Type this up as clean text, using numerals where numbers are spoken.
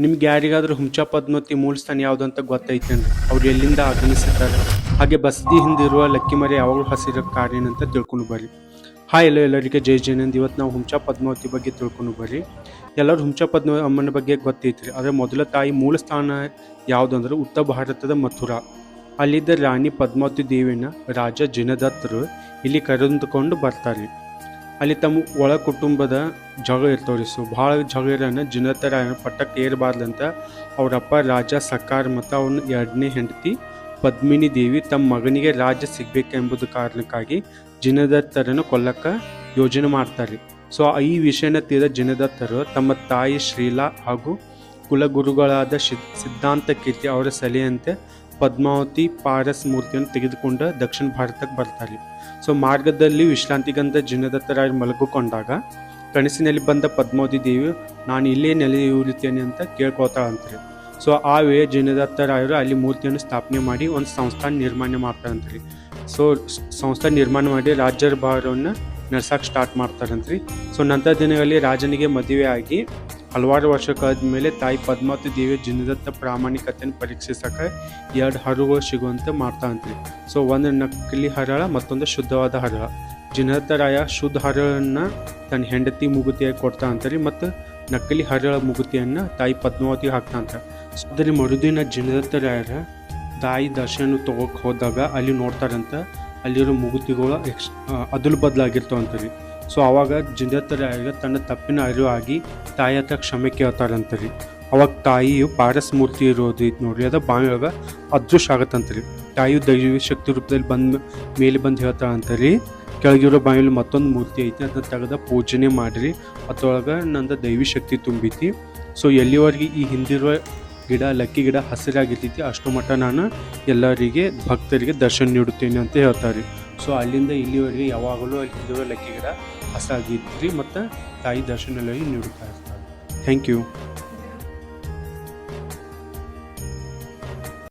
ನಿಮ್ಗೆ ಯಾರಿಗಾದ್ರೂ ಹುಂಚ ಪದ್ಮಾವತಿ ಮೂಲ ಸ್ಥಾನ ಯಾವುದು ಅಂತ ಗೊತ್ತೈತೇನ್ರಿ? ಅವ್ರು ಎಲ್ಲಿಂದ ಆಗಮಿಸಿದ್ದಾರೆ? ಹಾಗೆ ಬಸದಿ ಹಿಂದಿರುವ ಲಕ್ಕಿಮರೆ ಯಾವಾಗಲೂ ಹಸಿರ ಕಾರಣ ಅಂತ ತಿಳ್ಕೊಂಡು ಬರ್ರಿ. ಹಾಯ್ ಎಲ್ಲರಿಗೆ ಜೈ ಜೈನಂದ್. ಇವತ್ತು ನಾವು ಹುಂಚ ಪದ್ಮಾವತಿ ಬಗ್ಗೆ ತಿಳ್ಕೊಂಡು ಬರ್ರಿ. ಎಲ್ಲರೂ ಹುಂಚ ಪದ್ಮಾವತಿ ಅಮ್ಮನ ಬಗ್ಗೆ ಗೊತ್ತೈತ್ರಿ. ಆದರೆ ಮೊದಲ ತಾಯಿ ಮೂಲ ಸ್ಥಾನ ಯಾವುದು ಅಂದ್ರೆ ಉತ್ತರ ಭಾರತದ ಮಥುರಾ. ಅಲ್ಲಿದ್ದ ರಾಣಿ ಪದ್ಮಾವತಿ ದೇವಿನ ರಾಜ ಜಿನದತ್ತರು ಇಲ್ಲಿ ಕರೆದುಕೊಂಡು ಬರ್ತಾರೆ. ಅಲ್ಲಿ ತಮ್ಮ ಒಳ ಕುಟುಂಬದ ಜಗಳ ಇರ್ತಾವ್ರಿ. ಸೊ ಭಾಳ ಜಗಳನ್ನ ಜಿನದತ್ತರಾಯನ ಪಟ್ಟಕ್ಕೆ ಏರಬಾರ್ದಂತ ಅವರಪ್ಪ ರಾಜ ಸಕಾರ ಮತ್ತು ಅವನ ಎರಡನೇ ಹೆಂಡತಿ ಪದ್ಮಿನಿ ದೇವಿ ತಮ್ಮ ಮಗನಿಗೆ ರಾಜ್ಯ ಸಿಗ್ಬೇಕೆಂಬುದು ಕಾರಣಕ್ಕಾಗಿ ಜಿನದತ್ತರನ್ನು ಕೊಲ್ಲಕ್ಕೆ ಯೋಜನೆ ಮಾಡ್ತಾರೆ. ಸೊ ಈ ವಿಷಯನ ತಿಳಿದ ಜಿನದತ್ತರು ತಮ್ಮ ತಾಯಿ ಶ್ರೀಲಾ ಹಾಗೂ ಕುಲಗುರುಗಳಾದ ಸಿದ್ಧಾಂತ ಕೀರ್ತಿ ಅವರ ಸಲಹೆಯಂತೆ ಪದ್ಮಾವತಿ ಪಾರಸ್ ಮೂರ್ತಿಯನ್ನು ತೆಗೆದುಕೊಂಡು ದಕ್ಷಿಣ ಭಾರತಕ್ಕೆ ಬರ್ತಾರೆ. ಸೊ ಮಾರ್ಗದಲ್ಲಿ ವಿಶ್ರಾಂತಿಗಂತ ಜಿನದತ್ತರಾಯರು ಮಲಗಿಕೊಂಡಾಗ ಕನಸಿನಲ್ಲಿ ಬಂದ ಪದ್ಮಾವತಿ ದೇವಿ ನಾನು ಇಲ್ಲೇ ನೆಲೆಯೂರುತ್ತೇನೆ ಅಂತ ಕೇಳ್ಕೊತಾಳಂತ್ರಿ. ಸೊ ಆ ವೇಳೆ ಜಿನದತ್ತರಾಯರು ಅಲ್ಲಿ ಮೂರ್ತಿಯನ್ನು ಸ್ಥಾಪನೆ ಮಾಡಿ ಒಂದು ಸಂಸ್ಥಾನ ನಿರ್ಮಾಣ ಮಾಡ್ತಾರಂತ್ರಿ. ಸೊ ಸಂಸ್ಥಾನ ನಿರ್ಮಾಣ ಮಾಡಿ ರಾಜ್ಯಭಾರವನ್ನು ನಡೆಸಕ್ಕೆ ಸ್ಟಾರ್ಟ್ ಮಾಡ್ತಾರಂತ್ರಿ. ಸೊ ನಂತರ ದಿನಗಳಲ್ಲಿ ರಾಜನಿಗೆ ಮದುವೆ ಆಗಿ ಹಲವಾರು ವರ್ಷ ಕಳೆದ ಮೇಲೆ ತಾಯಿ ಪದ್ಮಾವತಿ ದೇವಿ ಜಿನದತ್ತ ಪ್ರಾಮಾಣಿಕತೆಯನ್ನು ಪರೀಕ್ಷಿಸಕ್ಕೆ 2 ಹರಳುಗಳು ಸಿಗುವಂತೆ ಮಾಡ್ತಾರಂತ್ರಿ. ಸೊ ಒಂದು ನಕಲಿ ಹರಳ, ಮತ್ತೊಂದು ಶುದ್ಧವಾದ ಹರಳ. ಜಿನದತ್ತರಾಯ ಶುದ್ಧ ಹರಳನ್ನು ತನ್ನ ಹೆಂಡತಿ ಮೂಗುತಿಯಾಗಿ ಕೊಡ್ತಾರಂತ್ರಿ ಮತ್ತು ನಕಲಿ ಹರಳ ಮೂಗುತಿಯನ್ನು ತಾಯಿ ಪದ್ಮಾವತಿಗೆ ಹಾಕ್ತಾರಂತ. ಸೊ ಅದರಲ್ಲಿ ಮರುದಿನ ಜಿನದತ್ತರಾಯರ ತಾಯಿ ದರ್ಶನ ತಗೋಕ್ಕೆ ಹೋದಾಗ ಅಲ್ಲಿ ನೋಡ್ತಾರಂತ ಅಲ್ಲಿರೋ ಮೂಗುತಿಗಳು ಅದಲು ಬದಲಾಗಿರ್ತಾವಂತ್ರಿ. ಸೊ ಅವಾಗ ಜಿನದತ್ತರಾಯರಿಗೆ ತನ್ನ ತಪ್ಪಿನ ಅರಿವು ಆಗಿ ತಾಯಿ ಹತ್ರ ಕ್ಷಮೆ ಕೇಳ್ತಾರಂತ್ರಿ. ಅವಾಗ ತಾಯಿಯು ಪಾರಸ್ ಮೂರ್ತಿ ಇರೋದು ಐತೆ ನೋಡ್ರಿ, ಅದು ಬಾವಿಯೊಳಗೆ ಅದೃಶ್ಯ ಆಗತ್ತಂತ್ರಿ. ತಾಯಿಯು ದೈವಿ ಶಕ್ತಿ ರೂಪದಲ್ಲಿ ಮೇಲೆ ಬಂದು ಹೇಳ್ತಾಳಂತ್ರಿ, ಕೆಳಗಿರೋ ಬಾವಿಯಲ್ಲಿ ಮತ್ತೊಂದು ಮೂರ್ತಿ ಐತಿ, ಅದನ್ನ ತೆಗೆದ ಪೂಜನೆ ಮಾಡಿರಿ, ಅದ್ರೊಳಗೆ ನಂದು ದೈವಿ ಶಕ್ತಿ ತುಂಬೈತಿ. ಸೊ ಎಲ್ಲಿವರೆಗೆ ಈ ಹಿಂದಿರುವ ಗಿಡ ಲಕ್ಕಿ ಗಿಡ ಹಸಿರಾಗಿರ್ತೈತಿ ಅಷ್ಟು ಮಟ್ಟ ನಾನು ಎಲ್ಲರಿಗೆ ಭಕ್ತರಿಗೆ ದರ್ಶನ ನೀಡುತ್ತೇನೆ ಅಂತ ಹೇಳ್ತಾರೆ. ಸೊ ಅಲ್ಲಿಂದ ಇಲ್ಲಿವರೆಗೆ ಯಾವಾಗಲೂ ಅಲ್ಲಿ ಹಿಂದಿರುವ ಲಕ್ಕಿ ಗಿಡ ಹಸಿರಾಗಿತ್ತು ಮತ್ತು ತಾಯಿ ದರ್ಶನ ನೀಡುತ್ತಾ ಇರ್ತಾರೆ. Thank you.